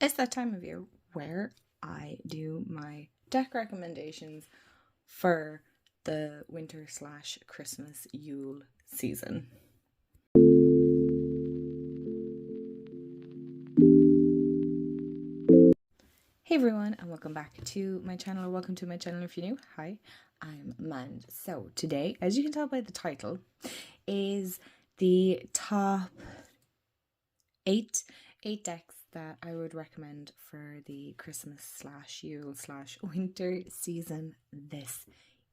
It's that time of year where I do my deck recommendations for the winter/Christmas Yule season. Hey everyone, and welcome back to my channel, or welcome to my channel if you're new. Hi, I'm Mand. So today, as you can tell by the title, is the top eight decks that I would recommend for the Christmas/Yule/winter season this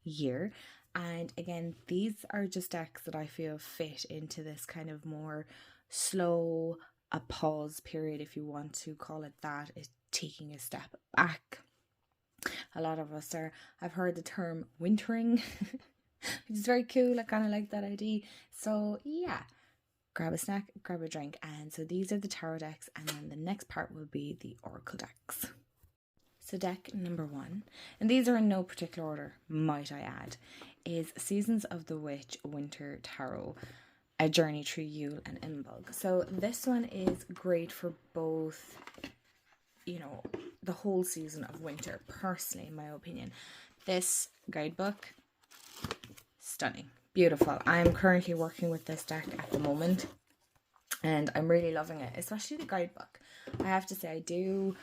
year. And again, these are just decks that I feel fit into this kind of more slow, a pause period, if you want to call it that. It's taking a step back. A lot of us I've heard the term wintering, which is very cool. I kind of like that idea. So yeah, grab a snack, grab a drink. And so these are the tarot decks, and then the next part will be the oracle decks. So deck number 1, and these are in no particular order, might I add, is Seasons of the Witch Winter Tarot, a journey through Yule and Imbolc. So this one is great for both, the whole season of winter, personally, in my opinion. This guidebook, stunning, beautiful. I'm currently working with this deck at the moment, and I'm really loving it, especially the guidebook. I have to say, I do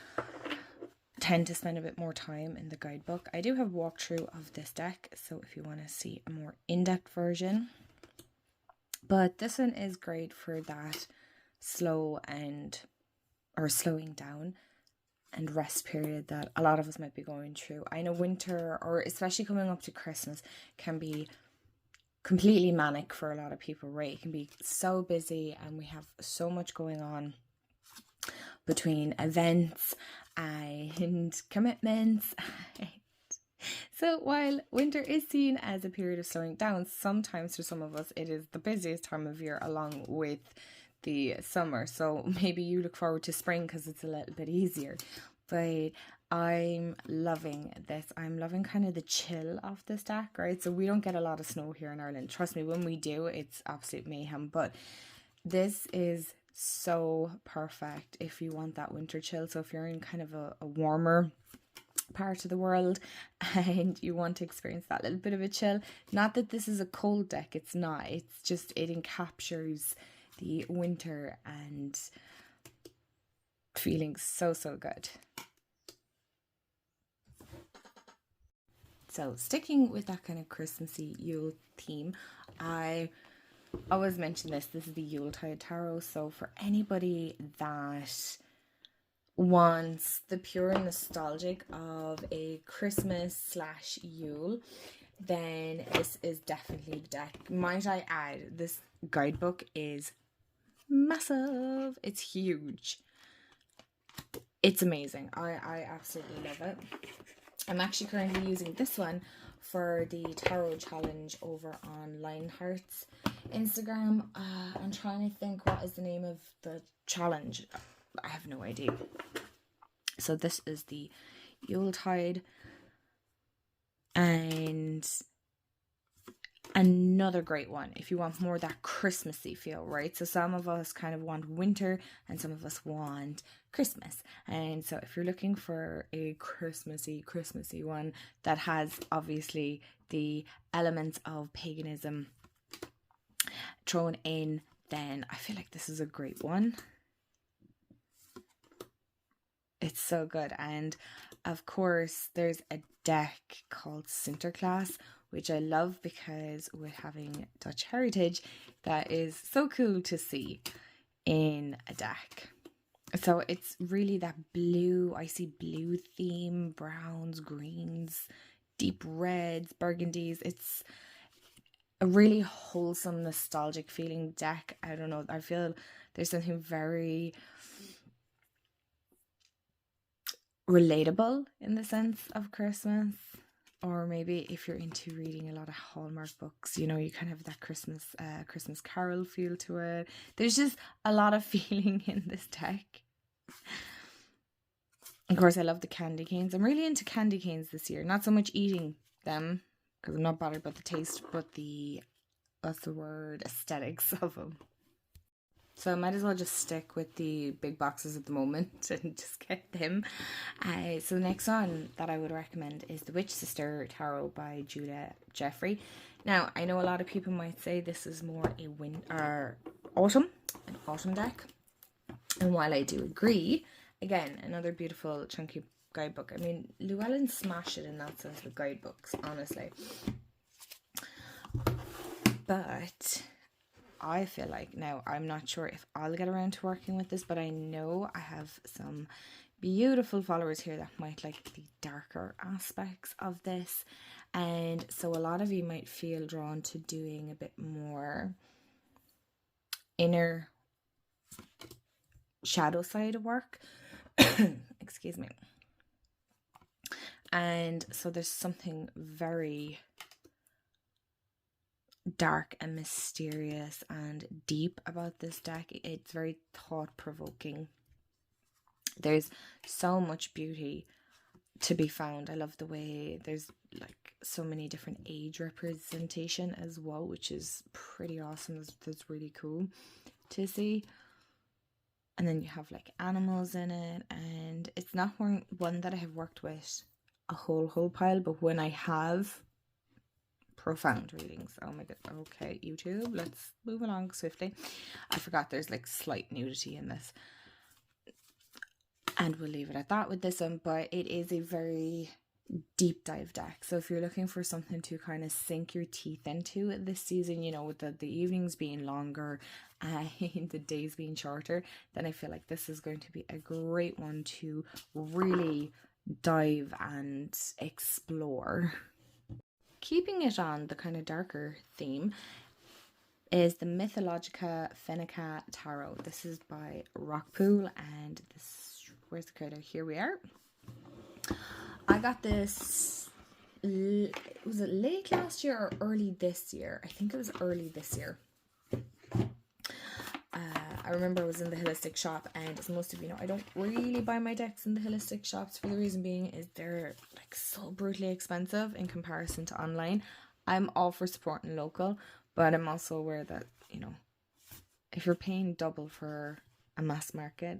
tend to spend a bit more time in the guidebook. I do have walkthrough of this deck, so if you want to see a more in-depth version. But this one is great for that slowing down and rest period that a lot of us might be going through. I know winter, or especially coming up to Christmas, can be completely manic for a lot of people, right? It can be so busy, and we have so much going on between events and commitments. So while winter is seen as a period of slowing down, sometimes for some of us it is the busiest time of year along with the summer. So maybe you look forward to spring because it's a little bit easier. But I'm loving this. I'm loving kind of the chill of this deck, right? So we don't get a lot of snow here in Ireland. Trust me, when we do, it's absolute mayhem. But this is so perfect if you want that winter chill. So if you're in kind of a warmer part of the world and you want to experience that little bit of a chill, not that this is a cold deck, it's not, it's just, it encaptures the winter and feeling so good. So sticking with that kind of Christmassy Yule theme, I always mention this is the Yuletide Tarot. So for anybody that wants the pure nostalgic of a Christmas/Yule, then this is definitely the deck. Might I add, this guidebook is massive. It's huge. It's amazing. I absolutely love it. I'm actually currently using this one for the tarot challenge over on Lionheart's Instagram. I'm trying to think what is the name of the challenge. I have no idea. So this is the Yuletide, and another great one if you want more of that Christmassy feel, right? So some of us kind of want winter and some of us want Christmas. And so if you're looking for a Christmassy one that has obviously the elements of paganism thrown in, then I feel like this is a great one. It's so good. And of course there's a deck called Sinterklaas, which I love because with having Dutch heritage, that is so cool to see in a deck. So it's really that blue, I see blue theme, browns, greens, deep reds, burgundies. It's a really wholesome, nostalgic feeling deck. I don't know, I feel there's something very relatable in the sense of Christmas. Or maybe if you're into reading a lot of Hallmark books, you kind of have that Christmas Carol feel to it. There's just a lot of feeling in this deck. Of course, I love the candy canes. I'm really into candy canes this year. Not so much eating them, because I'm not bothered about the taste, but the, what's the word, aesthetics of them. So I might as well just stick with the big boxes at the moment and just get them. So the next one that I would recommend is the Witch Sister Tarot by Julia Jeffrey. Now, I know a lot of people might say this is more a an autumn deck. And while I do agree, again, another beautiful chunky guidebook. I mean, Llewellyn smashed it in that sense with guidebooks, honestly. But I feel like, now I'm not sure if I'll get around to working with this, but I know I have some beautiful followers here that might like the darker aspects of this. And so a lot of you might feel drawn to doing a bit more inner shadow side of work. Excuse me. And so there's something very dark and mysterious and deep about this deck. It's very thought-provoking. There's so much beauty to be found. I love the way there's like so many different age representation as well, which is pretty awesome. That's really cool to see. And then you have like animals in it, and it's not one that I have worked with a whole pile, but when I have, profound readings. Oh my god. Okay, YouTube, let's move along swiftly. I forgot there's like slight nudity in this, and we'll leave it at that with this one. But it is a very deep dive deck, so if you're looking for something to kind of sink your teeth into this season, you know, with the evenings being longer and the days being shorter, then I feel like this is going to be a great one to really dive and explore. Keeping it on the kind of darker theme is the Mythologica Fennica Tarot. This is by Rockpool, and this, where's the card? Here we are. I got this, was it late last year or early this year? I think it was early this year. I remember I was in the holistic shop, and as most of you know, I don't really buy my decks in the holistic shops, for the reason being is they're like so brutally expensive in comparison to online. I'm all for supporting local, but I'm also aware that, you know, if you're paying double for a mass market,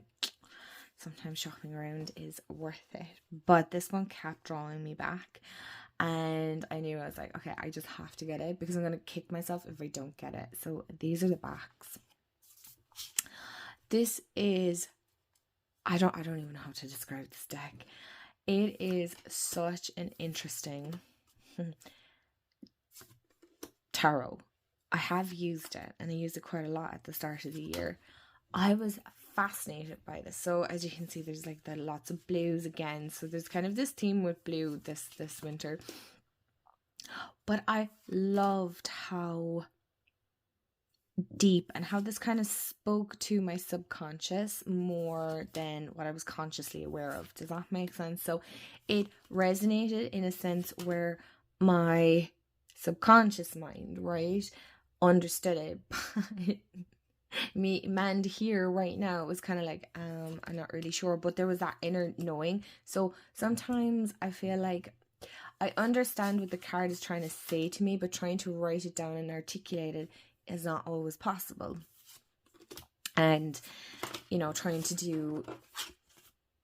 sometimes shopping around is worth it. But this one kept drawing me back, and I knew, I was like, okay, I just have to get it because I'm going to kick myself if I don't get it. So these are the backs. This is, I don't even know how to describe this deck. It is such an interesting tarot. I have used it, and I used it quite a lot at the start of the year. I was fascinated by this. So as you can see, there's like the lots of blues again. So there's kind of this theme with blue this winter. But I loved how deep and how this kind of spoke to my subconscious more than what I was consciously aware of. Does that make sense? So it resonated in a sense where my subconscious mind, right, understood it. But me man here right now was kind of like, I'm not really sure, but there was that inner knowing. So sometimes I feel like I understand what the card is trying to say to me, but trying to write it down and articulate it is not always possible. And, you know, trying to do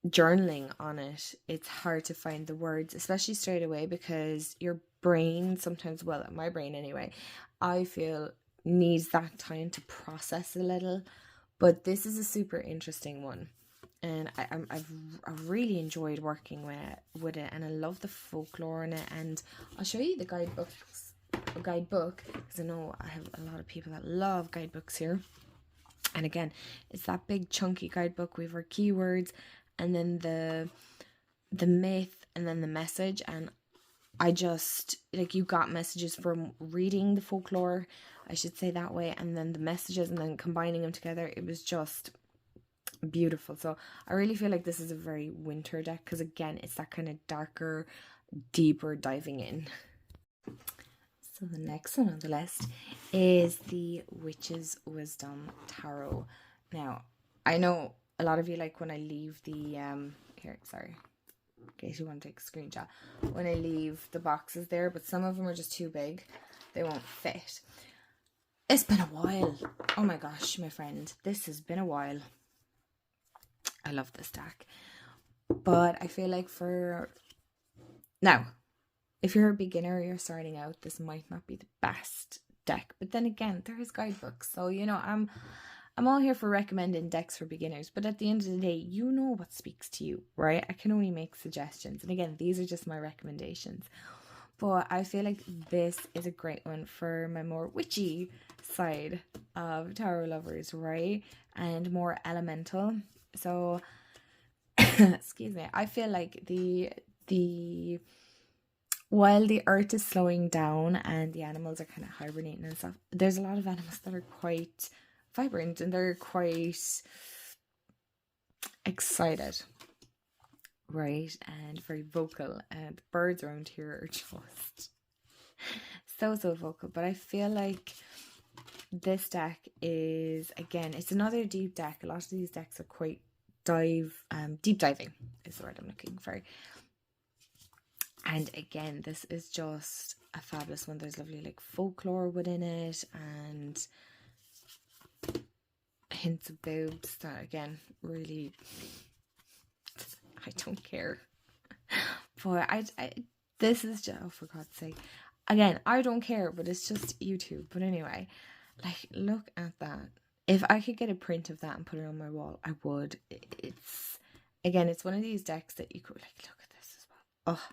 journaling on it, it's hard to find the words, especially straight away, because your brain sometimes, well, my brain anyway, I feel needs that time to process a little. But this is a super interesting one, and I've really enjoyed working with it, and I love the folklore in it. And I'll show you the guidebook, because I know I have a lot of people that love guidebooks here. And again, it's that big chunky guidebook with our keywords, and then the myth, and then the message. And I just, like, you got messages from reading the folklore, I should say that way, and then the messages, and then combining them together. It was just beautiful. So I really feel like this is a very winter deck, because again, it's that kind of darker, deeper diving in. So the next one on the list is the Witch's Wisdom Tarot. Now, I know a lot of you like when I leave the here, sorry, in case you want to take a screenshot, when I leave the boxes there, but some of them are just too big, they won't fit. It's been a while. Oh my gosh, my friend. This has been a while. I love this deck. But I feel like now, if you're a beginner, you're starting out, this might not be the best deck. But then again, there is guidebooks. So, I'm all here for recommending decks for beginners. But at the end of the day, you know what speaks to you, right? I can only make suggestions. And again, these are just my recommendations. But I feel like this is a great one for my more witchy side of tarot lovers, right? And more elemental. So, excuse me, I feel like while the earth is slowing down and the animals are kind of hibernating and stuff, there's a lot of animals that are quite vibrant and they're quite excited, right? And very vocal, and birds around here are just so vocal. But I feel like this deck is, again, it's another deep deck. A lot of these decks are quite deep diving is the word I'm looking for. And again, this is just a fabulous one. There's lovely like folklore within it and hints of boobs that, again, really, I don't care. But I this is just, oh, for God's sake. Again, I don't care, but it's just YouTube. But anyway, like, look at that. If I could get a print of that and put it on my wall, I would. It's, again, it's one of these decks that you could, like, look at this as well. Oh,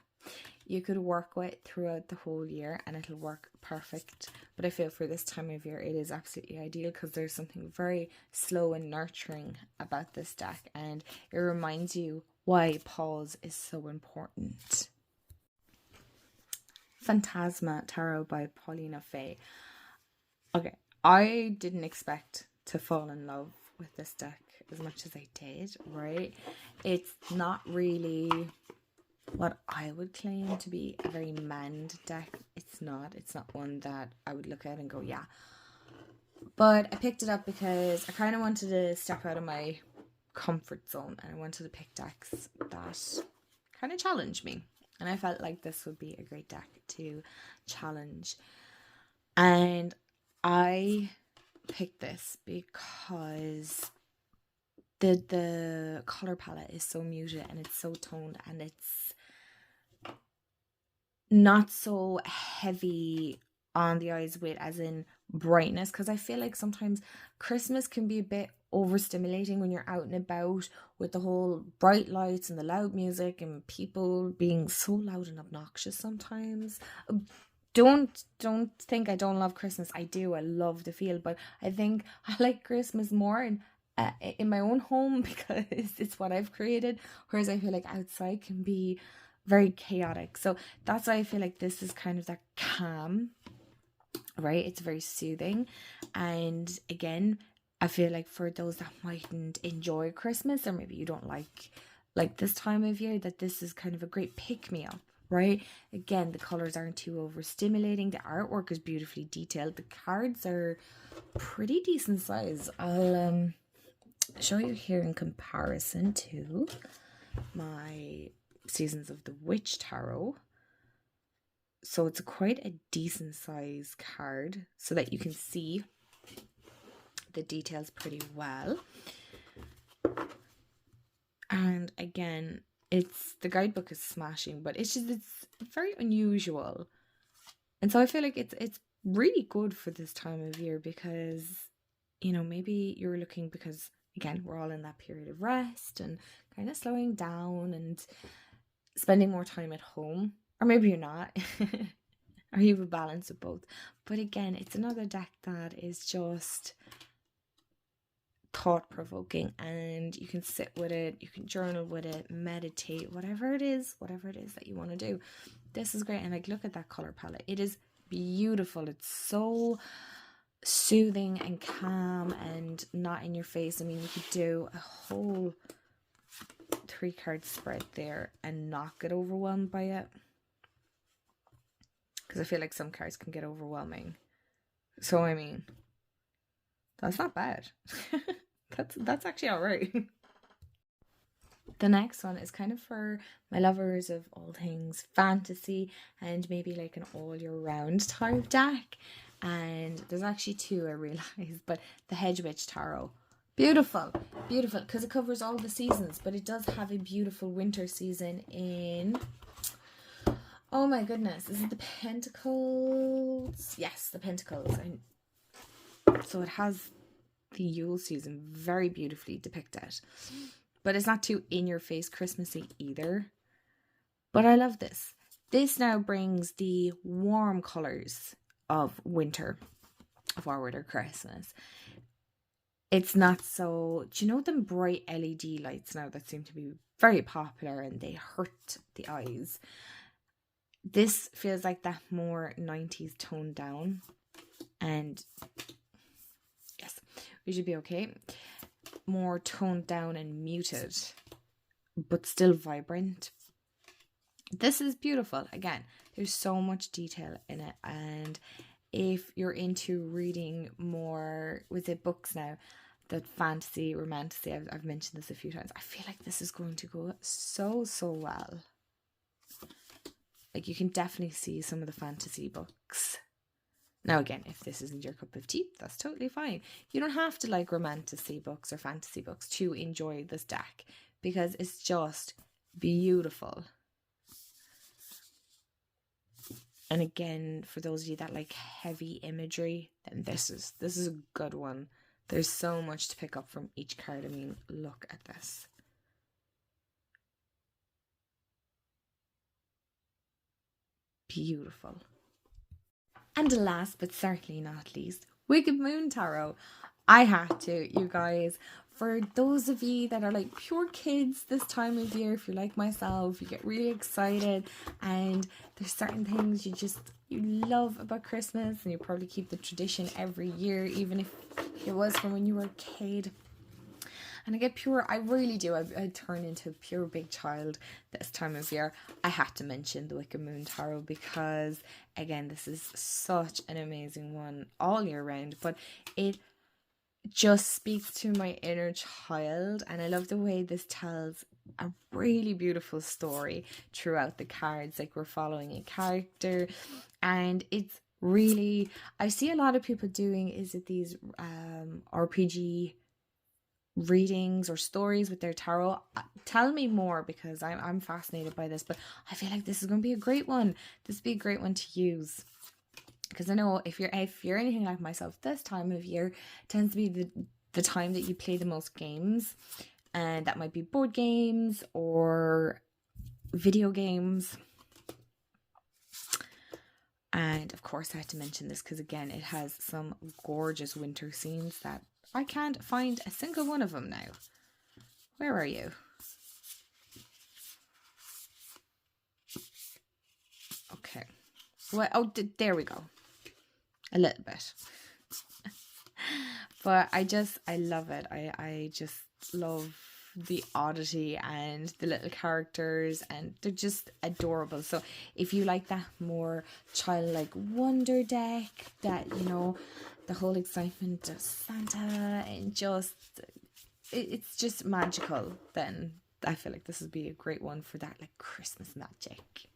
you could work with throughout the whole year and it'll work perfect. But I feel for this time of year, it is absolutely ideal because there's something very slow and nurturing about this deck. And it reminds you why pause is so important. Phantasma Tarot by Paulina Fay. Okay, I didn't expect to fall in love with this deck as much as I did, right? It's not really what I would claim to be a very manned deck. It's not one that I would look at and go, yeah. But I picked it up because I kind of wanted to step out of my comfort zone and I wanted to pick decks that kind of challenge me. And I felt like this would be a great deck to challenge. And I picked this because the color palette is so muted and it's so toned and it's not so heavy on the eyes with as in brightness, because I feel like sometimes Christmas can be a bit overstimulating when you're out and about with the whole bright lights and the loud music and people being so loud and obnoxious sometimes. Don't think I don't love Christmas. I do. I love the feel, but I think I like Christmas more in my own home because it's what I've created, whereas I feel like outside can be very chaotic. So that's why I feel like this is kind of that calm, right? It's very soothing. And again, I feel like for those that mightn't enjoy Christmas, or maybe you don't like this time of year, that this is kind of a great pick-me-up, right? Again, the colors aren't too overstimulating. The artwork is beautifully detailed. The cards are pretty decent size. I'll show you here in comparison to my Seasons of the Witch Tarot. So it's quite a decent size card so that you can see the details pretty well. And again, the guidebook is smashing, but it's very unusual. And so I feel like it's really good for this time of year because, maybe you're looking, because again, we're all in that period of rest and kind of slowing down and spending more time at home, or maybe you're not, or you have a balance of both. But again, it's another deck that is just thought-provoking, and you can sit with it, you can journal with it, meditate, whatever it is that you want to do. This is great. And like, look at that color palette. It is beautiful. It's so soothing and calm and not in your face. I mean, you could do a whole 3-card spread there and not get overwhelmed by it, because I feel like some cards can get overwhelming. So I mean, that's not bad. that's actually all right. The next one is kind of for my lovers of all things fantasy and maybe like an all year round type deck. And there's actually two, I realised, but the Hedgewitch Tarot. Beautiful, beautiful, because it covers all the seasons, but it does have a beautiful winter season in... Oh my goodness, is it the Pentacles? Yes, the Pentacles. So it has the Yule season very beautifully depicted. But it's not too in-your-face Christmassy either. But I love this. This now brings the warm colours of winter forward, or Christmas. It's not so... Do you know them bright LED lights now that seem to be very popular and they hurt the eyes? This feels like that more 90s toned down. And yes, we should be okay. More toned down and muted, but still vibrant. This is beautiful. Again, there's so much detail in it. And if you're into reading more, with it books now, that fantasy, romantasy, I've mentioned this a few times, I feel like this is going to go so well. Like, you can definitely see some of the fantasy books. Now, again, if this isn't your cup of tea, that's totally fine. You don't have to like romantasy books or fantasy books to enjoy this deck, because it's just beautiful. And again, for those of you that like heavy imagery, then this is a good one. There's so much to pick up from each card. I mean, look at this. Beautiful. And last but certainly not least, Wicked Moon Tarot. I had to, you guys. For those of you that are like pure kids this time of year, if you're like myself, you get really excited and there's certain things you love about Christmas, and you probably keep the tradition every year, even if it was from when you were a kid. And I really do. I turn into a pure big child this time of year. I had to mention the Wicked Moon Tarot because, again, this is such an amazing one all year round. But it just speaks to my inner child. And I love the way this tells a really beautiful story throughout the cards. Like, we're following a character. And it's really... I see a lot of people doing these RPG readings or stories with their tarot. Tell me more, because I'm fascinated by this, but I feel like this is going to be a great one. This would be a great one to use, because I know if you're anything like myself, this time of year tends to be the time that you play the most games, and that might be board games or video games. And of course I had to mention this because, again, it has some gorgeous winter scenes that I can't find a single one of them now. Where are you? Okay. Well, oh, there we go. A little bit. But I love it. I just love the oddity and the little characters, and they're just adorable. So if you like that more childlike wonder deck, that, you know, the whole excitement of Santa and just it's just magical, then I feel like this would be a great one for that, like, Christmas magic.